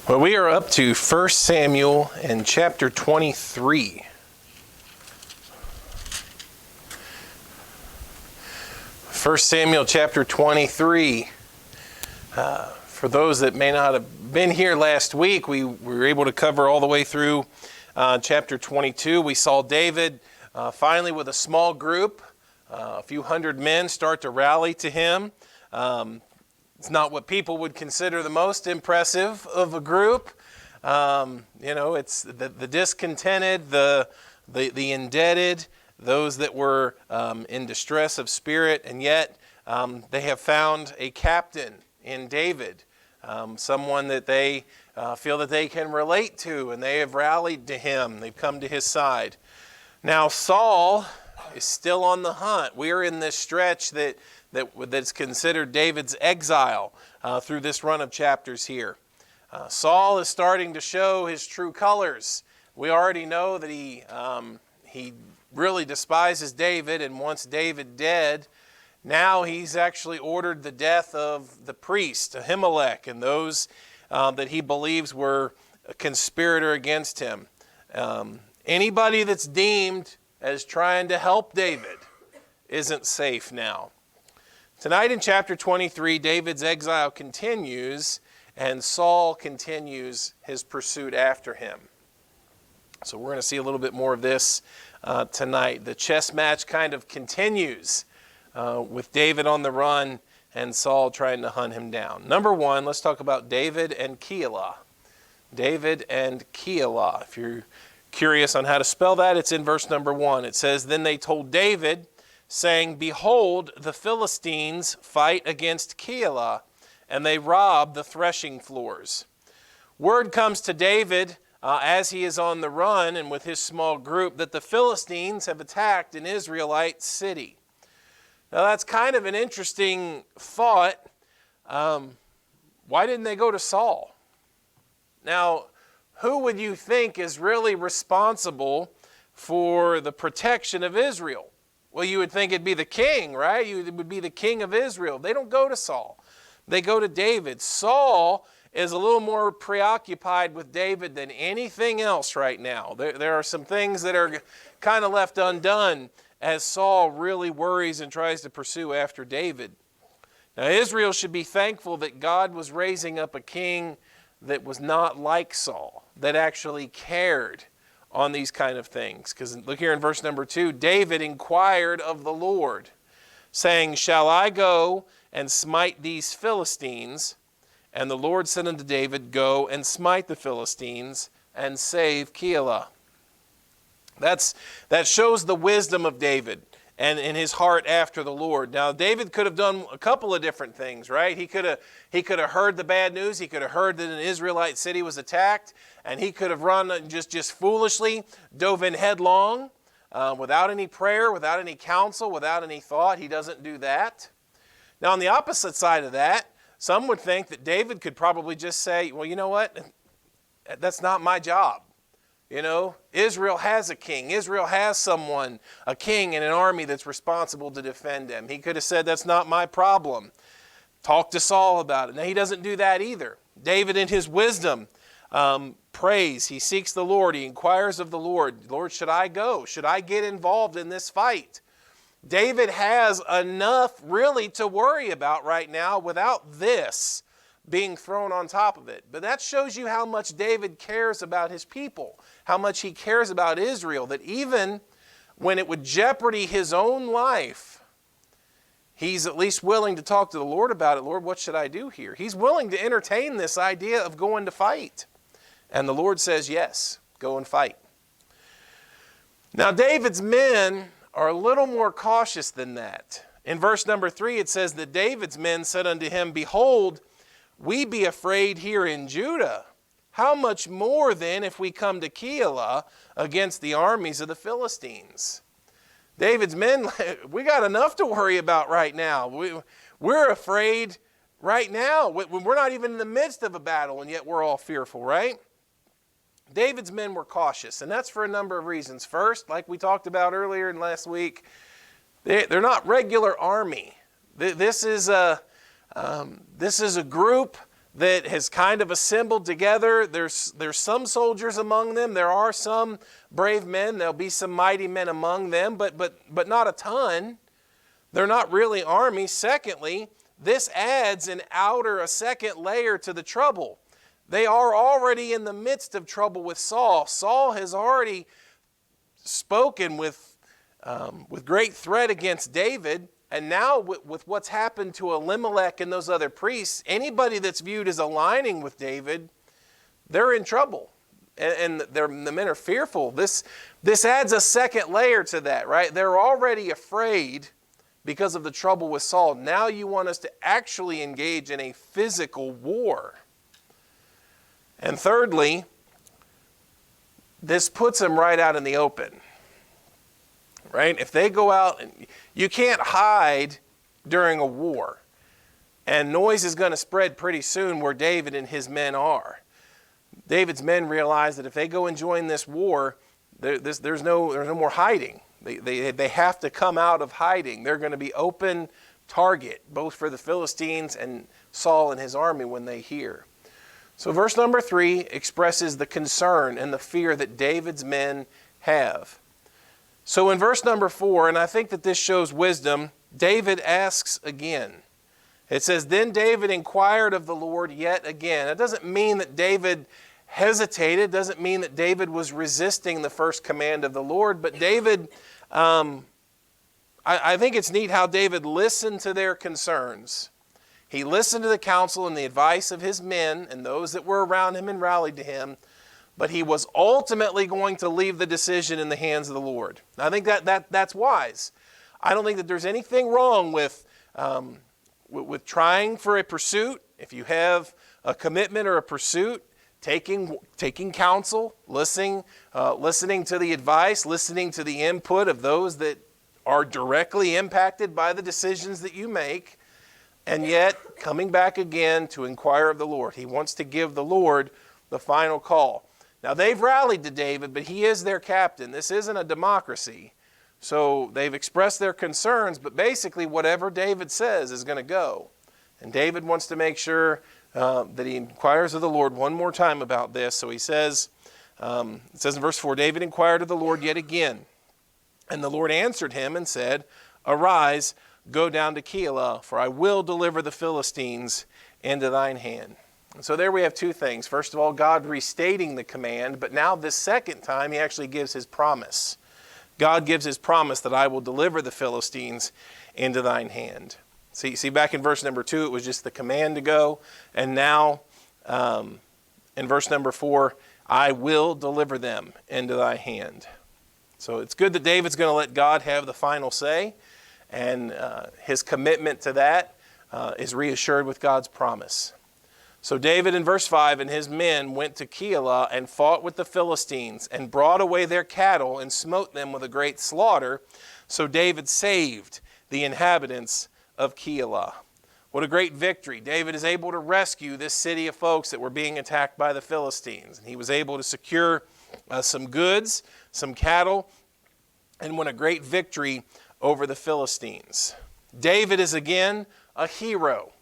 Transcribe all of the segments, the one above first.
Well, we are up to 1 Samuel and chapter 23. First Samuel chapter 23. For those that may not have been here last week, we were able to cover all the way through chapter 22. We saw David finally with a small group, a few hundred men start to rally to him. It's not what people would consider the most impressive of a group. It's the discontented, the indebted, those that were in distress of spirit, and yet they have found a captain in David, someone that they feel that they can relate to, and they have rallied to him. They've come to his side. Now Saul is still on the hunt. We are in this stretch that's considered David's exile through this run of chapters here. Saul is starting to show his true colors. We already know that he really despises David and wants David dead. Now he's actually ordered the death of the priest, Ahimelech, and those that he believes were a conspirator against him. Anybody that's deemed as trying to help David isn't safe now. Tonight in chapter 23, David's exile continues, and Saul continues his pursuit after him. So we're going to see a little bit more of this tonight. The chess match kind of continues with David on the run and Saul trying to hunt him down. Number one, let's talk about David and Keilah. David and Keilah. If you're curious on how to spell that, it's in verse number 1. It says, "Then they told David, saying, Behold, the Philistines fight against Keilah, and they rob the threshing floors. Word comes to David as he is on the run and with his small group that the Philistines have attacked an Israelite city." Now that's kind of an interesting thought. Why didn't they go to Saul? Now, who would you think is really responsible for the protection of Israel? Well, you would think it'd be the king, right? It would be the king of Israel. They don't go to Saul. They go to David. Saul is a little more preoccupied with David than anything else right now. There are some things that are kind of left undone as Saul really worries and tries to pursue after David. Now, Israel should be thankful that God was raising up a king that was not like Saul, that actually cared on these kind of things. Because look here in verse number 2, David inquired of the Lord, saying, "Shall I go and smite these Philistines?" And the Lord said unto David, "Go and smite the Philistines and save Keilah." That shows the wisdom of David and in his heart after the Lord. Now, David could have done a couple of different things, right? He could have heard the bad news. He could have heard that an Israelite city was attacked, and he could have run and just foolishly dove in headlong without any prayer, without any counsel, without any thought. He doesn't do that. Now, on the opposite side of that, some would think that David could probably just say, well, you know what? That's not my job. You know, Israel has a king. Israel has someone, a king and an army that's responsible to defend them. He could have said, that's not my problem. Talk to Saul about it. Now, he doesn't do that either. David, in his wisdom, prays. He seeks the Lord. He inquires of the Lord. Lord, should I go? Should I get involved in this fight? David has enough really to worry about right now without this being thrown on top of it. But that shows you how much David cares about his people, how much he cares about Israel, that even when it would jeopardy his own life, he's at least willing to talk to the Lord about it. Lord, what should I do here? He's willing to entertain this idea of going to fight. And the Lord says, yes, go and fight. Now, David's men are a little more cautious than that. In verse number 3, it says that David's men said unto him, Behold, we be afraid here in Judah. How much more then if we come to Keilah against the armies of the Philistines? David's men, we got enough to worry about right now. We're afraid right now. We're not even in the midst of a battle, and yet we're all fearful, right? David's men were cautious, and that's for a number of reasons. First, like we talked about earlier in last week, they're not regular army. This is a group that has kind of assembled together. There's some soldiers among them. There are some brave men. There'll be some mighty men among them, but not a ton. They're not really armies. Secondly, this adds a second layer to the trouble. They are already in the midst of trouble with Saul. Saul has already spoken with great threat against David. And now with what's happened to Elimelech and those other priests, anybody that's viewed as aligning with David, they're in trouble. And the men are fearful. This adds a second layer to that, right? They're already afraid because of the trouble with Saul. Now you want us to actually engage in a physical war. And thirdly, this puts them right out in the open. Right? If they go out, you can't hide during a war. And noise is going to spread pretty soon where David and his men are. David's men realize that if they go and join this war, there's no more hiding. They have to come out of hiding. They're going to be open target, both for the Philistines and Saul and his army when they hear. So verse number 3 expresses the concern and the fear that David's men have. So in verse number 4, and I think that this shows wisdom, David asks again. It says, "Then David inquired of the Lord yet again." It doesn't mean that David hesitated. It doesn't mean that David was resisting the first command of the Lord. But David, I think it's neat how David listened to their concerns. He listened to the counsel and the advice of his men and those that were around him and rallied to him. But he was ultimately going to leave the decision in the hands of the Lord. I think that's wise. I don't think that there's anything wrong with trying for a pursuit. If you have a commitment or a pursuit, taking counsel, listening to the advice, listening to the input of those that are directly impacted by the decisions that you make, and yet coming back again to inquire of the Lord. He wants to give the Lord the final call. Now, they've rallied to David, but he is their captain. This isn't a democracy. So they've expressed their concerns, but basically whatever David says is going to go. And David wants to make sure that he inquires of the Lord one more time about this. So he says, it says in verse 4, "David inquired of the Lord yet again. And the Lord answered him and said, 'Arise, go down to Keilah, for I will deliver the Philistines into thine hand.'" So there we have two things. First of all, God restating the command, but now this second time he actually gives his promise. God gives his promise that I will deliver the Philistines into thine hand. See back in verse number 2, it was just the command to go. And now in verse number 4, I will deliver them into thy hand. So it's good that David's going to let God have the final say. And his commitment to that is reassured with God's promise. So David in verse 5 and his men went to Keilah and fought with the Philistines and brought away their cattle and smote them with a great slaughter. So David saved the inhabitants of Keilah. What a great victory. David is able to rescue this city of folks that were being attacked by the Philistines. And he was able to secure some goods, some cattle, and win a great victory over the Philistines. David is again a hero.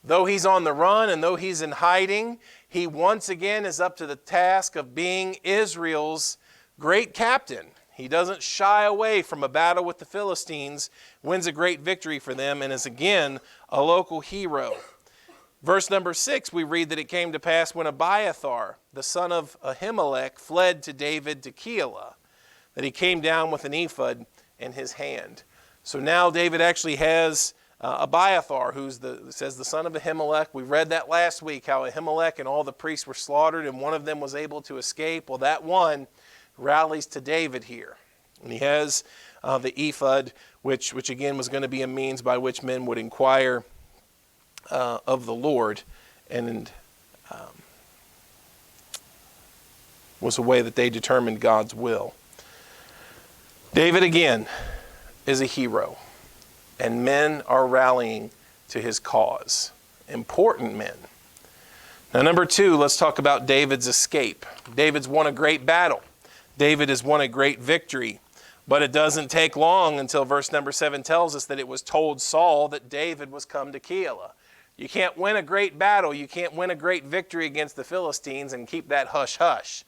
Though he's on the run and though he's in hiding, he once again is up to the task of being Israel's great captain. He doesn't shy away from a battle with the Philistines, wins a great victory for them, and is again a local hero. Verse number 6, we read that it came to pass when Abiathar, the son of Ahimelech, fled to David to Keilah, that he came down with an ephod in his hand. So now David actually has Abiathar, who's the son of Ahimelech. We read that last week, how Ahimelech and all the priests were slaughtered, and one of them was able to escape. Well, that one rallies to David here. And he has the ephod, which again was going to be a means by which men would inquire of the Lord, and was a way that they determined God's will. David again is a hero. And men are rallying to his cause. Important men. Now, number 2, let's talk about David's escape. David's won a great battle. David has won a great victory. But it doesn't take long until verse number 7 tells us that it was told Saul that David was come to Keilah. You can't win a great battle. You can't win a great victory against the Philistines and keep that hush-hush.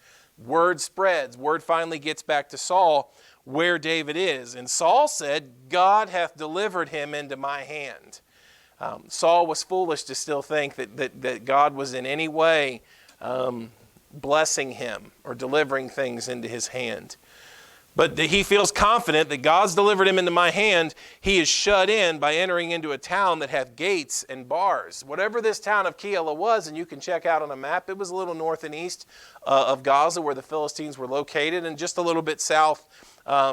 Word spreads. Word finally gets back to Saul where David is. And Saul said, God hath delivered him into my hand. Saul was foolish to still think that God was in any way blessing him or delivering things into his hand. But he feels confident that God's delivered him into my hand. He is shut in by entering into a town that hath gates and bars. Whatever this town of Keilah was, and you can check out on a map, it was a little north and east of Gaza where the Philistines were located, and just a little bit south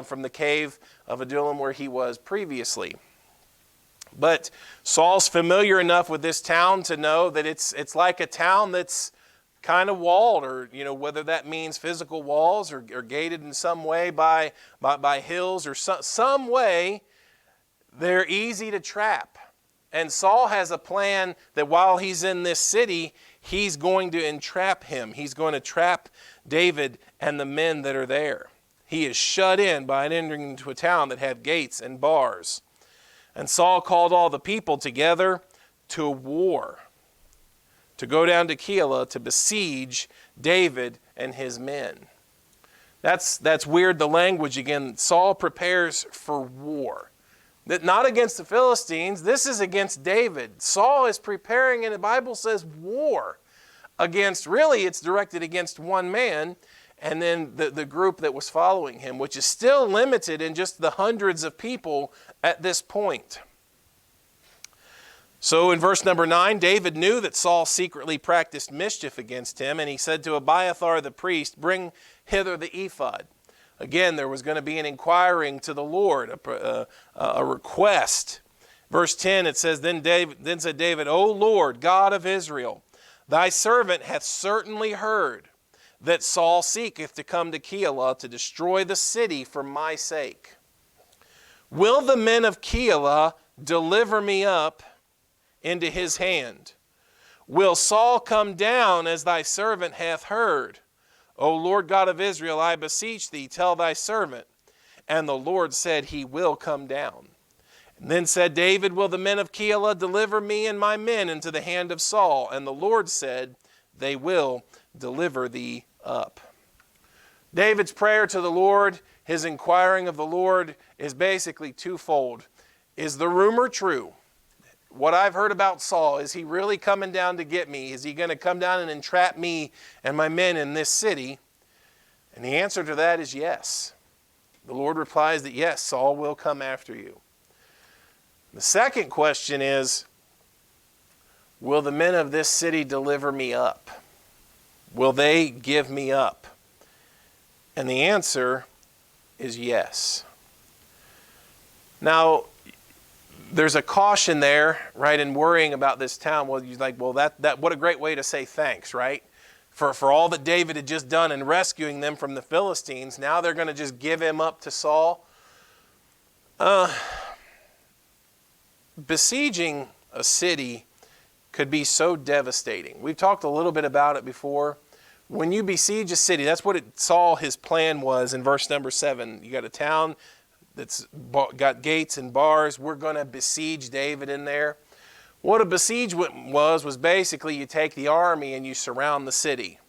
from the cave of Adullam where he was previously. But Saul's familiar enough with this town to know that it's like a town that's kind of walled, or whether that means physical walls or gated in some way by hills or some way, they're easy to trap. And Saul has a plan that while he's in this city, he's going to entrap him. He's going to trap David and the men that are there. He is shut in by entering into a town that had gates and bars. And Saul called all the people together to war, to go down to Keilah to besiege David and his men. That's weird, the language again. Saul prepares for war. That not against the Philistines, this is against David. Saul is preparing, and the Bible says war against, really it's directed against one man, and then the group that was following him, which is still limited in just the hundreds of people at this point. So in verse number 9, David knew that Saul secretly practiced mischief against him, and he said to Abiathar the priest, bring hither the ephod. Again, there was going to be an inquiring to the Lord, a request. Verse 10, it says, Then said David, O Lord, God of Israel, thy servant hath certainly heard that Saul seeketh to come to Keilah to destroy the city for my sake. Will the men of Keilah deliver me up into his hand? Will Saul come down as thy servant hath heard? O Lord God of Israel, I beseech thee, tell thy servant. And the Lord said, he will come down. And then said David, will the men of Keilah deliver me and my men into the hand of Saul? And the Lord said, they will deliver thee up. David's prayer to the Lord, his inquiring of the Lord, is basically twofold. Is the rumor true? What I've heard about Saul, is he really coming down to get me? Is he going to come down and entrap me and my men in this city? And the answer to that is yes. The Lord replies that yes, Saul will come after you. The second question is, will the men of this city deliver me up? Will they give me up? And the answer is yes. Now, there's a caution there, right, in worrying about this town. Well, you're like, well, that what a great way to say thanks, right? For all that David had just done in rescuing them from the Philistines. Now they're going to just give him up to Saul. Besieging a city could be so devastating. We've talked a little bit about it before. When you besiege a city, that's what Saul, his plan was in verse number 7. You got a town that's got gates and bars. We're going to besiege David in there. What a besiege was basically you take the army and you surround the city.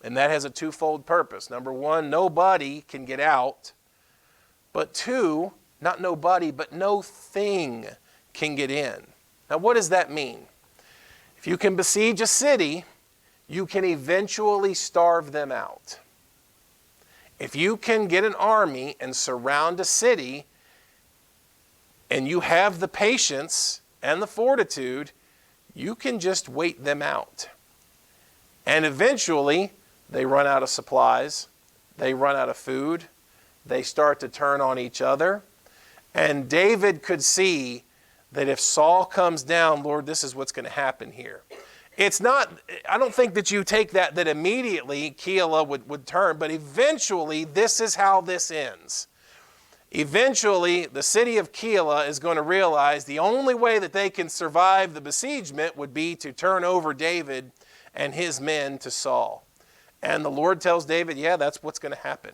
And that has a twofold purpose. Number one, nobody can get out. But two, not nobody, but no thing can get in. Now what does that mean? If you can besiege a city, you can eventually starve them out. If you can get an army and surround a city, and you have the patience and the fortitude, you can just wait them out. And eventually, they run out of supplies, they run out of food, they start to turn on each other. And David could see that if Saul comes down, Lord, this is what's going to happen here. It's not, I don't think that you take that immediately Keilah would turn, but eventually this is how this ends. Eventually, the city of Keilah is going to realize the only way that they can survive the besiegement would be to turn over David and his men to Saul. And the Lord tells David, yeah, that's what's going to happen.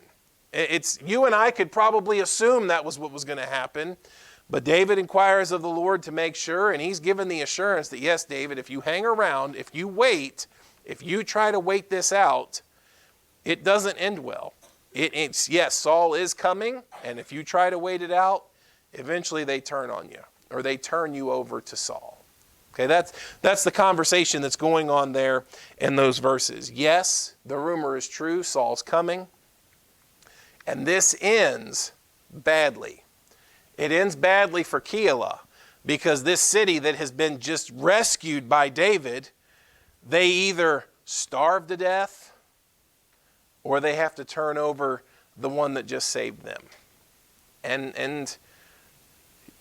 You and I could probably assume that was what was going to happen, But David inquires of the Lord to make sure, and he's given the assurance that, yes, David, if you hang around, if you wait, if you try to wait this out, it doesn't end well. It's yes, Saul is coming, and if you try to wait it out, eventually they turn on you, or they turn you over to Saul. Okay, that's the conversation that's going on there in those verses. Yes, the rumor is true, Saul's coming, and this ends badly. It ends badly for Keilah, because this city that has been just rescued by David, they either starve to death or they have to turn over the one that just saved them. And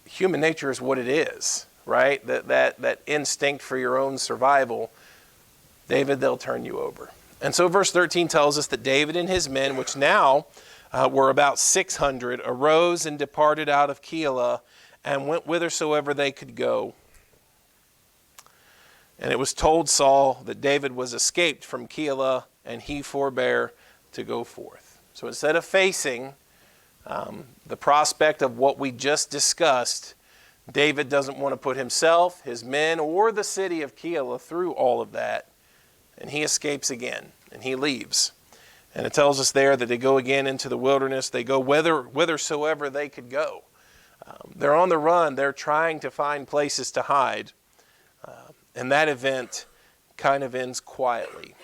human nature is what it is, right? That instinct for your own survival. David, they'll turn you over. And so verse 13 tells us that David and his men, which now were about 600, arose and departed out of Keilah and went whithersoever they could go. And it was told Saul that David was escaped from Keilah, and he forbare to go forth. So instead of facing the prospect of what we just discussed, David doesn't want to put himself, his men, or the city of Keilah through all of that. And he escapes again, and he leaves. And it tells us there that they go again into the wilderness. They go whithersoever they could go. They're on the run. They're trying to find places to hide. And that event kind of ends quietly.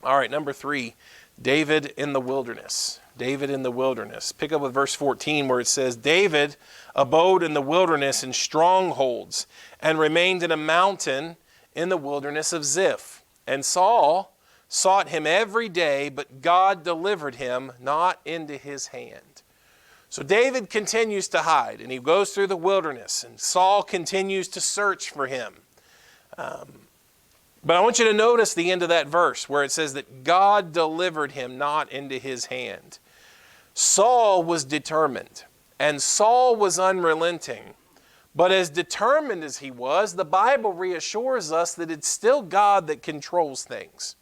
All right, number 3, David in the wilderness. David in the wilderness. Pick up with verse 14 where it says, David abode in the wilderness in strongholds and remained in a mountain in the wilderness of Ziph. And Saul sought him every day, but God delivered him not into his hand. So David continues to hide, and he goes through the wilderness, and Saul continues to search for him. But I want you to notice the end of that verse where it says that God delivered him not into his hand. Saul was determined, and Saul was unrelenting. But as determined as he was, the Bible reassures us that it's still God that controls things.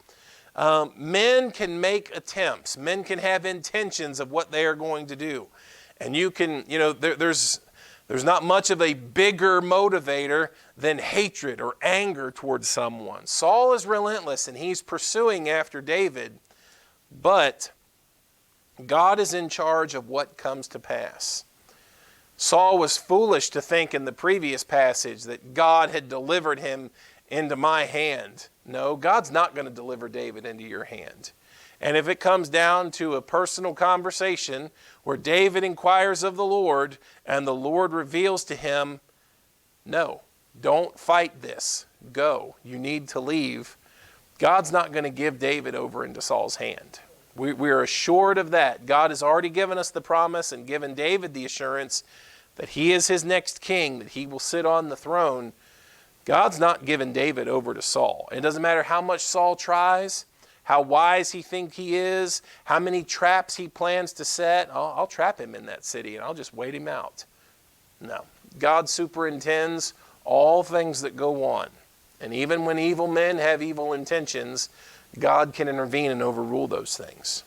Men can make attempts. Men can have intentions of what they are going to do. And there's not much of a bigger motivator than hatred or anger towards someone. Saul is relentless, and he's pursuing after David. But God is in charge of what comes to pass. Saul was foolish to think in the previous passage that God had delivered him into my hand. No, God's not going to deliver David into your hand. And if it comes down to a personal conversation where David inquires of the Lord and the Lord reveals to him, no, don't fight this. Go. You need to leave. God's not going to give David over into Saul's hand. We are assured of that. God has already given us the promise and given David the assurance that he is his next king, that he will sit on the throne. God's not given David over to Saul. It doesn't matter how much Saul tries, how wise he thinks he is, how many traps he plans to set. I'll trap him in that city and I'll just wait him out. No. God superintends all things that go on. And even when evil men have evil intentions, God can intervene and overrule those things.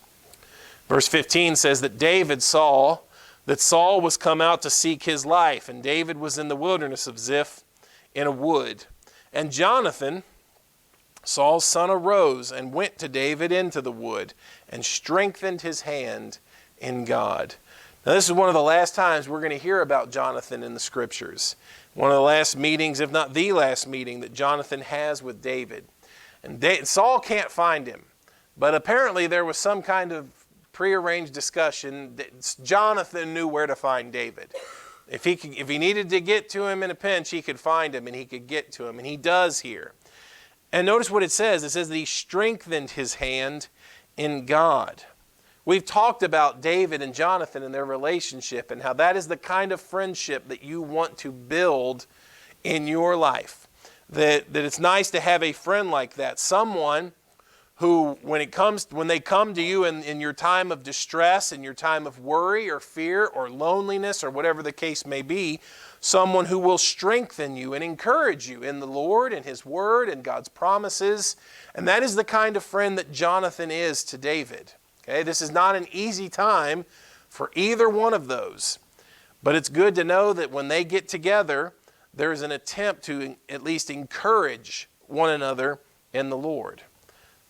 Verse 15 says that David saw that Saul was come out to seek his life, and David was in the wilderness of Ziph in a wood. And Jonathan, Saul's son, arose and went to David into the wood and strengthened his hand in God. Now this is one of the last times we're going to hear about Jonathan in the scriptures. One of the last meetings, if not the last meeting, that Jonathan has with David. And Saul can't find him. But apparently there was some kind of prearranged discussion that Jonathan knew where to find David. If he needed to get to him in a pinch, he could find him and he could get to him. And he does here. And notice what it says. It says that he strengthened his hand in God. We've talked about David and Jonathan and their relationship and how that is the kind of friendship that you want to build in your life. That it's nice to have a friend like that. Someone who, when they come to you in your time of distress, in your time of worry or fear or loneliness or whatever the case may be, someone who will strengthen you and encourage you in the Lord and His Word and God's promises. And that is the kind of friend that Jonathan is to David. Okay, this is not an easy time for either one of those. But it's good to know that when they get together, there's an attempt to at least encourage one another in the Lord.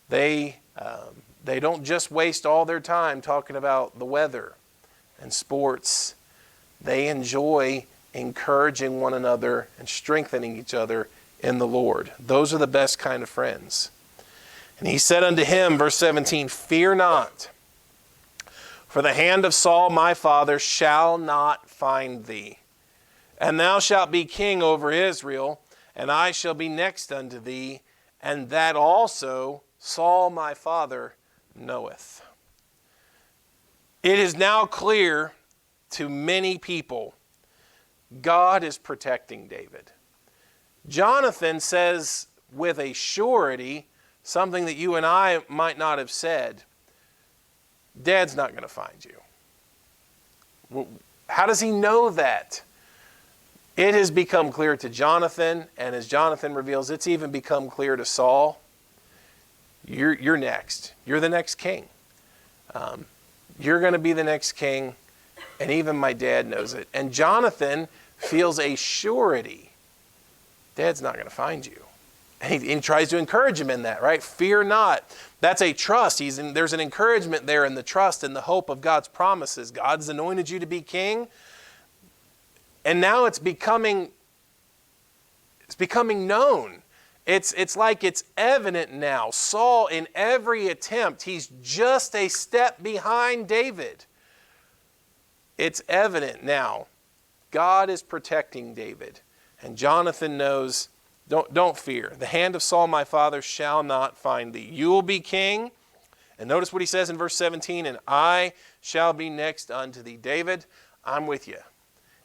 They don't just waste all their time talking about the weather and sports. They enjoy encouraging one another and strengthening each other in the Lord. Those are the best kind of friends. And he said unto him, verse 17, fear not, for the hand of Saul my father shall not find thee. And thou shalt be king over Israel, and I shall be next unto thee, and that also Saul my father knoweth. It is now clear to many people, God is protecting David. Jonathan says with a surety something that you and I might not have said. Dad's not going to find you. How does he know that? It has become clear to Jonathan, and as Jonathan reveals, it's even become clear to Saul. You're next. You're the next king. You're going to be the next king, and even my dad knows it. And Jonathan feels a surety. Dad's not going to find you. And he tries to encourage him in that, right? Fear not. That's a trust. There's an encouragement there in the trust and the hope of God's promises. God's anointed you to be king. And now it's becoming known. It's like it's evident now. Saul, in every attempt, he's just a step behind David. It's evident now. God is protecting David. And Jonathan knows, don't fear. The hand of Saul my father shall not find thee. You will be king. And notice what he says in verse 17, and I shall be next unto thee. David, I'm with you.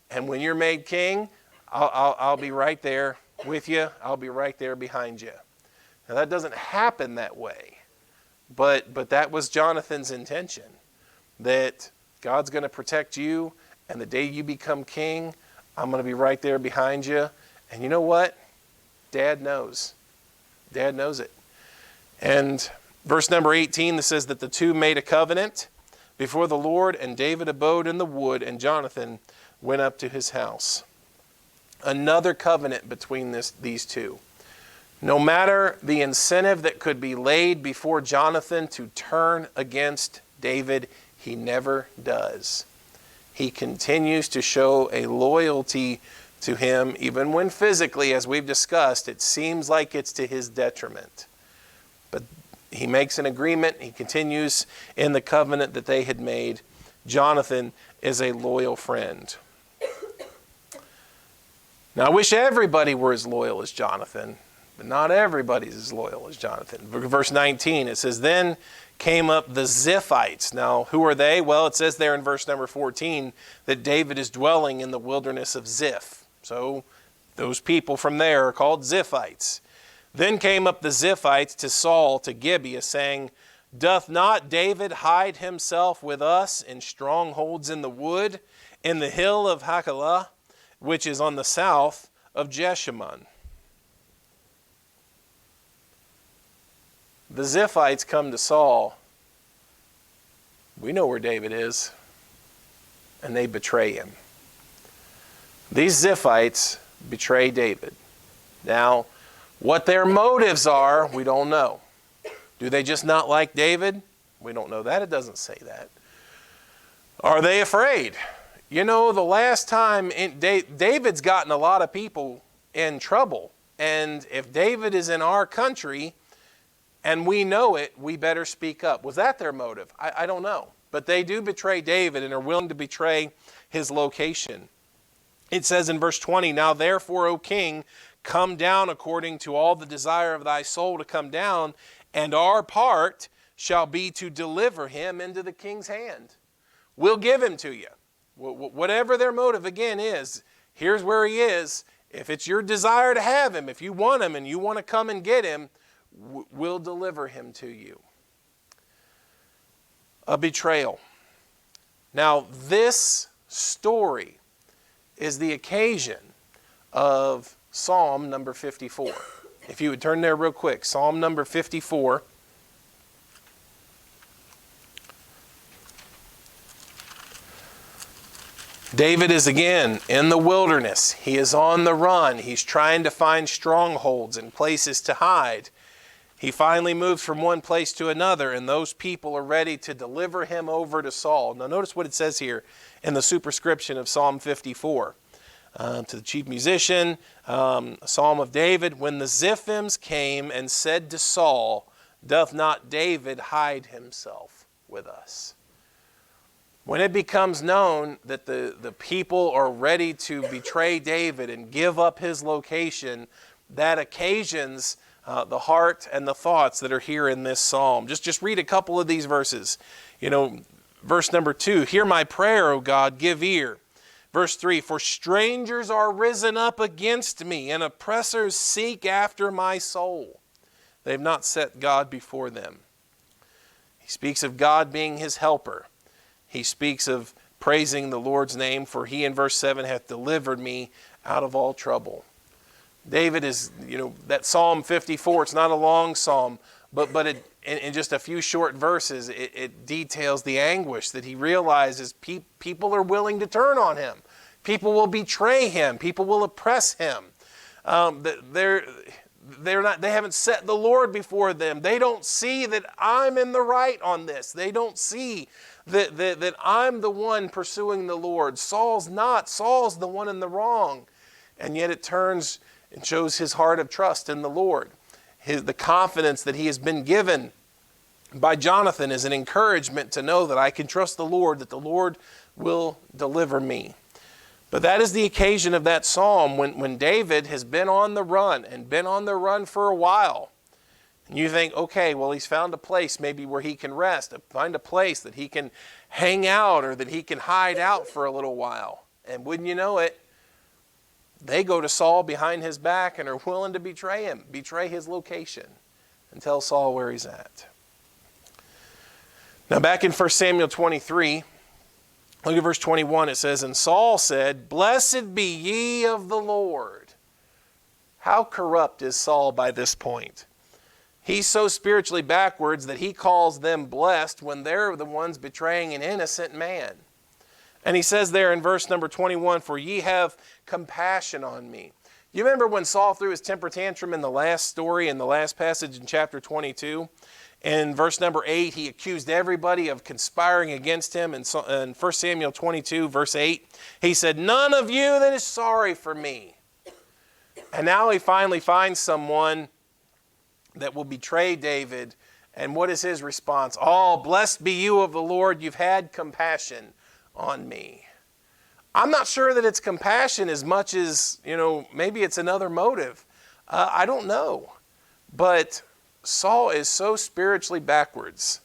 And when you're made king, I'll be right there with you. I'll be right there behind you. Now that doesn't happen that way. But that was Jonathan's intention. That God's going to protect you, and the day you become king, I'm going to be right there behind you. And you know what? Dad knows. Dad knows it. And verse number 18, that says that the two made a covenant before the Lord, and David abode in the wood, and Jonathan went up to his house. Another covenant between these two. No matter the incentive that could be laid before Jonathan to turn against David, he never does. He continues to show a loyalty to him, even when physically, as we've discussed, it seems like it's to his detriment. But he makes an agreement. He continues in the covenant that they had made. Jonathan is a loyal friend. Now, I wish everybody were as loyal as Jonathan, but not everybody's as loyal as Jonathan. Verse 19, it says, then came up the Ziphites. Now, who are they? Well, it says there in verse number 14 that David is dwelling in the wilderness of Ziph. So those people from there are called Ziphites. Then came up the Ziphites to Saul to Gibeah, saying, doth not David hide himself with us in strongholds in the wood, in the hill of Hachilah, which is on the south of Jeshimon? The Ziphites come to Saul. We know where David is. And they betray him. These Ziphites betray David. Now, what their motives are, we don't know. Do they just not like David? We don't know that. It doesn't say that. Are they afraid? You know, the last time David's gotten a lot of people in trouble. And if David is in our country and we know it, we better speak up. Was that their motive? I don't know. But they do betray David and are willing to betray his location. It says in verse 20, now therefore, O king, come down according to all the desire of thy soul to come down, and our part shall be to deliver him into the king's hand. We'll give him to you. Whatever their motive again is, here's where he is. If it's your desire to have him, if you want him and you want to come and get him, we'll deliver him to you. A betrayal. Now, this story is the occasion of Psalm number 54. If you would turn there real quick, Psalm number 54. David is again in the wilderness. He is on the run. He's trying to find strongholds and places to hide. He finally moves from one place to another, and those people are ready to deliver him over to Saul. Now notice what it says here in the superscription of Psalm 54. To the chief musician, a psalm of David, when the Ziphims came and said to Saul, doth not David hide himself with us? When it becomes known that the people are ready to betray David and give up his location, that occasions the heart and the thoughts that are here in this psalm. Just read a couple of these verses. Verse number 2, hear my prayer, O God, give ear. Verse 3, for strangers are risen up against me, and oppressors seek after my soul. They have not set God before them. He speaks of God being his helper. He speaks of praising the Lord's name, for he, in verse 7, hath delivered me out of all trouble. David is, that Psalm 54, it's not a long psalm, but in just a few short verses, it details the anguish that he realizes people are willing to turn on him. People will betray him. People will oppress him. They haven't set the Lord before them. They don't see that I'm in the right on this. They don't see that I'm the one pursuing the Lord. Saul's not. Saul's the one in the wrong. And yet it turns and shows his heart of trust in the Lord. The confidence that he has been given by Jonathan is an encouragement to know that I can trust the Lord, that the Lord will deliver me. But that is the occasion of that psalm when David has been on the run and been on the run for a while. And you think, okay, well, he's found a place maybe where he can rest, find a place that he can hang out or that he can hide out for a little while. And wouldn't you know it, they go to Saul behind his back and are willing to betray him, betray his location, and tell Saul where he's at. Now back in 1 Samuel 23, look at verse 21. It says, and Saul said, blessed be ye of the Lord. How corrupt is Saul by this point? He's so spiritually backwards that he calls them blessed when they're the ones betraying an innocent man. And he says there in verse number 21, for ye have compassion on me. You remember when Saul threw his temper tantrum in the last story, in the last passage in chapter 22? In verse number 8, he accused everybody of conspiring against him. In 1 Samuel 22, verse 8, he said, none of you that is sorry for me. And now he finally finds someone that will betray David. And what is his response? Oh, blessed be you of the Lord, you've had compassion on me. I'm not sure that it's compassion as much as, maybe it's another motive. I don't know. But Saul is so spiritually backwards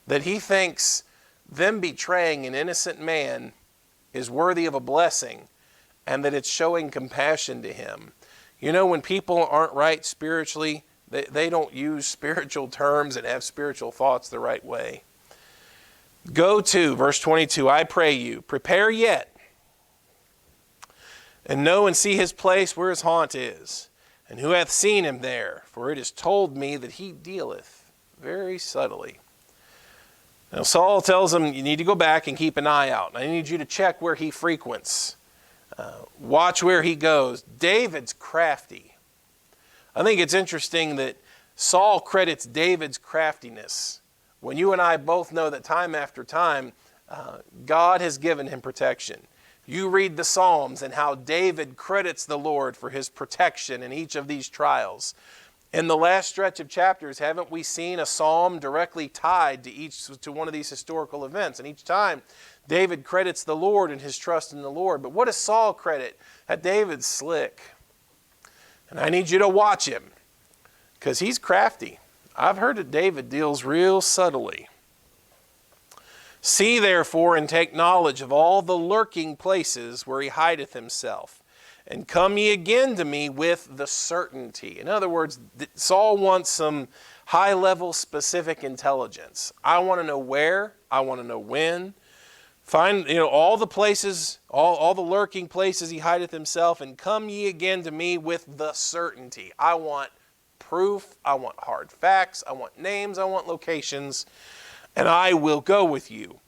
that he thinks them betraying an innocent man is worthy of a blessing and that it's showing compassion to him. When people aren't right spiritually, they don't use spiritual terms and have spiritual thoughts the right way. Go to, verse 22, I pray you, prepare yet, and know and see his place where his haunt is, and who hath seen him there? For it is told me that he dealeth very subtly. Now Saul tells him, you need to go back and keep an eye out. I need you to check where he frequents. Watch where he goes. David's crafty. I think it's interesting that Saul credits David's craftiness when you and I both know that time after time, God has given him protection. You read the Psalms and how David credits the Lord for his protection in each of these trials. In the last stretch of chapters, haven't we seen a psalm directly tied to one of these historical events? And each time, David credits the Lord and his trust in the Lord. But what does Saul credit? That David's slick. And I need you to watch him because he's crafty. I've heard that David deals real subtly. See therefore and take knowledge of all the lurking places where he hideth himself, and come ye again to me with the certainty. In other words, Saul wants some high-level specific intelligence. I want to know where, I want to know when. Find all the places, all the lurking places he hideth himself, and come ye again to me with the certainty. I want proof, I want hard facts, I want names, I want locations, and I will go with you.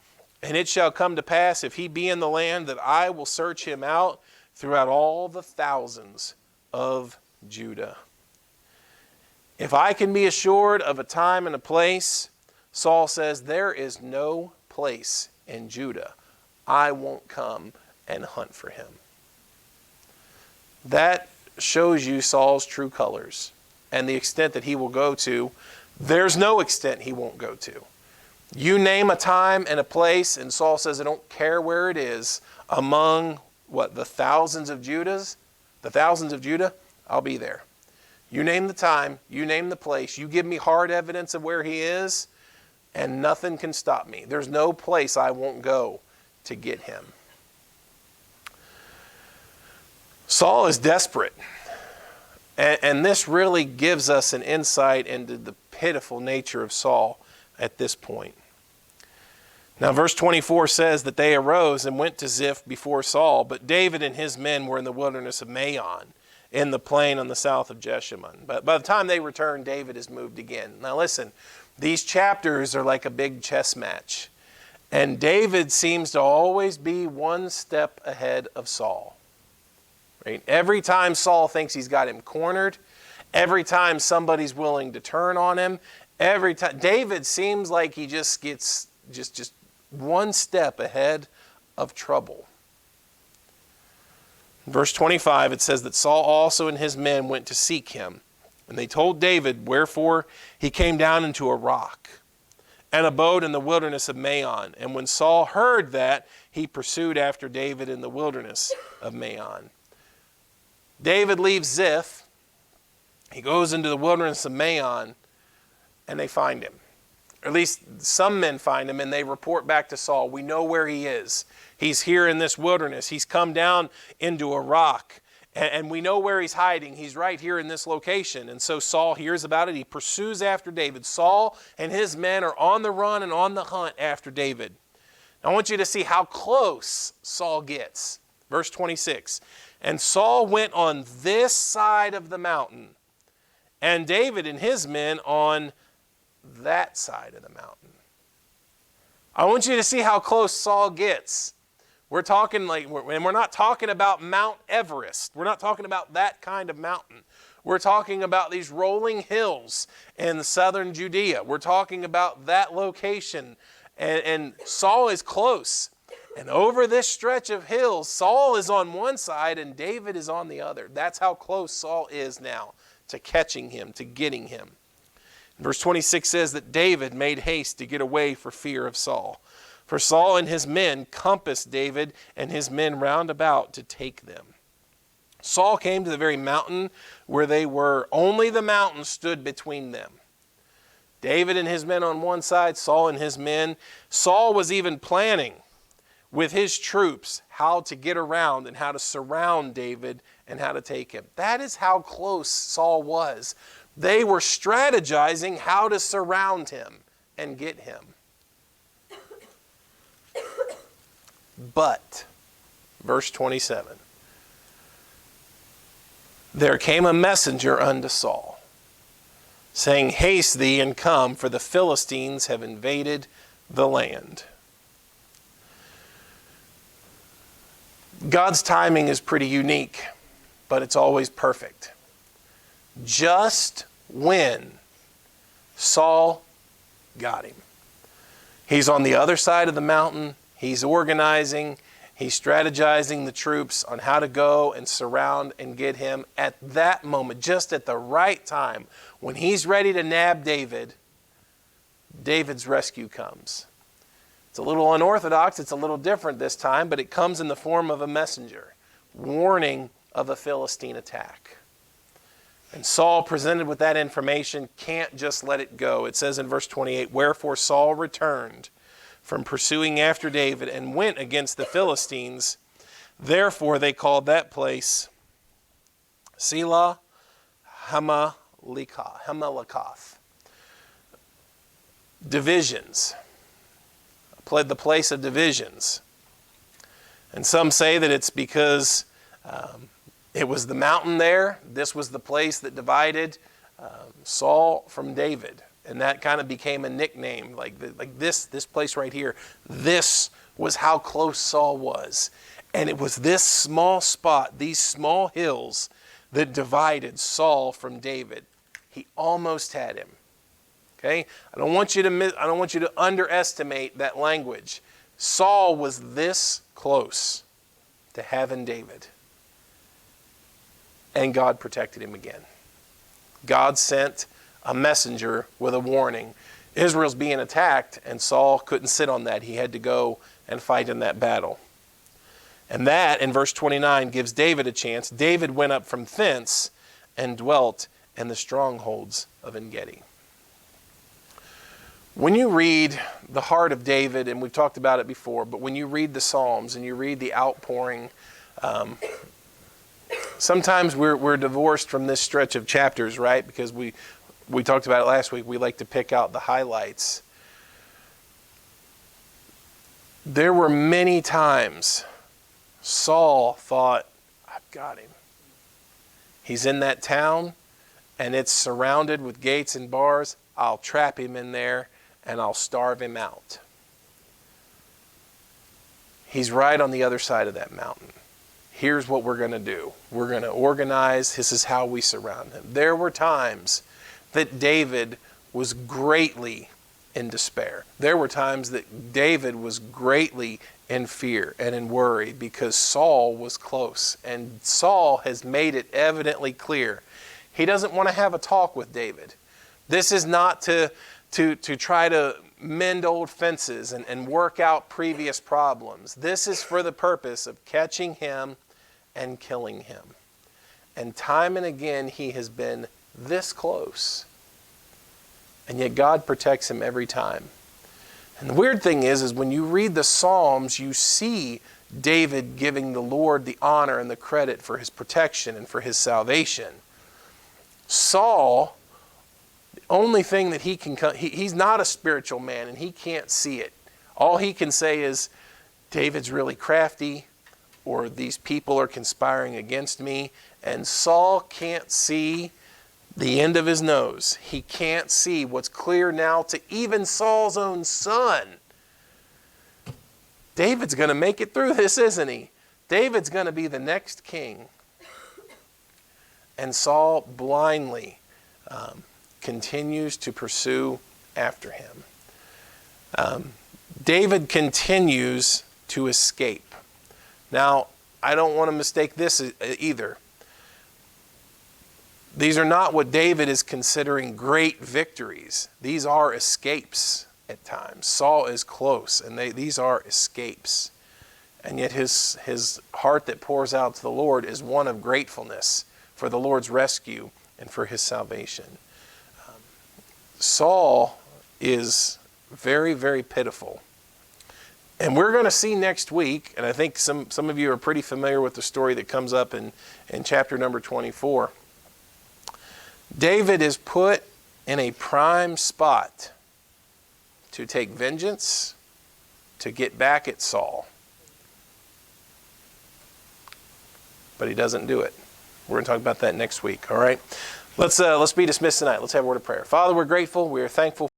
And it shall come to pass, if he be in the land, that I will search him out throughout all the thousands of Judah. If I can be assured of a time and a place, Saul says, there is no place in Judah I won't come and hunt for him. That shows you Saul's true colors and the extent that he will go to. There's no extent he won't go to. You name a time and a place, and Saul says, I don't care where it is, among the thousands of Judah, I'll be there. You name the time, you name the place, you give me hard evidence of where he is, and nothing can stop me. There's no place I won't go to get him. Saul is desperate. And this really gives us an insight into the pitiful nature of Saul at this point. Now, verse 24 says that they arose and went to Ziph before Saul, but David and his men were in the wilderness of Maon, in the plain on the south of Jeshimon. But by the time they returned, David has moved again. Now listen, these chapters are like a big chess match. And David seems to always be one step ahead of Saul. Right? Every time Saul thinks he's got him cornered, every time somebody's willing to turn on him, every time David seems like he just gets just one step ahead of trouble. In verse 25, it says that Saul also and his men went to seek him. And they told David, wherefore he came down into a rock and abode in the wilderness of Maon. And when Saul heard that, he pursued after David in the wilderness of Maon. David leaves Ziph. He goes into the wilderness of Maon, and they find him. Or at least some men find him, and they report back to Saul, we know where he is. He's here in this wilderness. He's come down into a rock, and we know where he's hiding. He's right here in this location. And so Saul hears about it. He pursues after David. Saul and his men are on the run and on the hunt after David. I want you to see how close Saul gets. Verse 26, and Saul went on this side of the mountain, and David and his men on that side of the mountain. I want you to see how close Saul gets. We're talking and we're not talking about Mount Everest. We're not talking about that kind of mountain. We're talking about these rolling hills in southern Judea. We're talking about that location. And Saul is close. And over this stretch of hills, Saul is on one side and David is on the other. That's how close Saul is now to catching him, to getting him. Verse 26 says that David made haste to get away for fear of Saul. For Saul and his men compassed David and his men round about to take them. Saul came to the very mountain where they were. Only the mountain stood between them. David and his men on one side, Saul and his men. Saul was even planning with his troops how to get around and how to surround David and how to take him. That is how close Saul was. They were strategizing how to surround him and get him. But, verse 27, there came a messenger unto Saul, saying, haste thee and come, for the Philistines have invaded the land. God's timing is pretty unique, but it's always perfect. Just when Saul got him. He's on the other side of the mountain. He's organizing. He's strategizing the troops on how to go and surround and get him. At that moment, just at the right time, when he's ready to nab David, David's rescue comes. It's a little unorthodox. It's a little different this time, but it comes in the form of a messenger, warning of a Philistine attack. And Saul, presented with that information, can't just let it go. It says in verse 28, wherefore Saul returned from pursuing after David and went against the Philistines. Therefore they called that place Selah Hamalekath. Divisions. The place of divisions. And some say that it's because it was the mountain there. This was the place that divided Saul from David. And that kind of became a nickname, like this place right here. This was how close Saul was. And it was this small spot, these small hills, that divided Saul from David. He almost had him. Okay? I don't want you to underestimate that language. Saul was this close to having David. And God protected him again. God sent a messenger with a warning. Israel's being attacked, and Saul couldn't sit on that. He had to go and fight in that battle. And that, in verse 29, gives David a chance. David went up from thence and dwelt in the strongholds of En-gedi. When you read the heart of David, and we've talked about it before, but when you read the Psalms and you read the outpouring, sometimes we're divorced from this stretch of chapters, right? Because we talked about it last week. We like to pick out the highlights. There were many times Saul thought, I've got him. He's in that town, and it's surrounded with gates and bars. I'll trap him in there, and I'll starve him out. He's right on the other side of that mountain. Here's what we're going to do. We're going to organize. This is how we surround him. There were times that David was greatly in despair. There were times that David was greatly in fear and in worry because Saul was close. And Saul has made it evidently clear he doesn't want to have a talk with David. This is not to try to mend old fences and work out previous problems. This is for the purpose of catching him and killing him. And time and again, he has been this close. And yet God protects him every time. And the weird thing is when you read the Psalms, you see David giving the Lord the honor and the credit for his protection and for his salvation. Saul, the only thing that he's not a spiritual man and he can't see it. All he can say is, David's really crafty, or these people are conspiring against me. And Saul can't see the end of his nose. He can't see what's clear now to even Saul's own son. David's going to make it through this, isn't he? David's going to be the next king. And Saul blindly continues to pursue after him. David continues to escape. Now, I don't want to mistake this either. These are not what David is considering great victories. These are escapes at times. Saul is close, and these are escapes. And yet his heart that pours out to the Lord is one of gratefulness for the Lord's rescue and for his salvation. Saul is very, very pitiful. And we're going to see next week, and I think some of you are pretty familiar with the story that comes up in chapter number 24. David is put in a prime spot to take vengeance, to get back at Saul. But he doesn't do it. We're going to talk about that next week, all right? Let's be dismissed tonight. Let's have a word of prayer. Father, we're grateful. We are thankful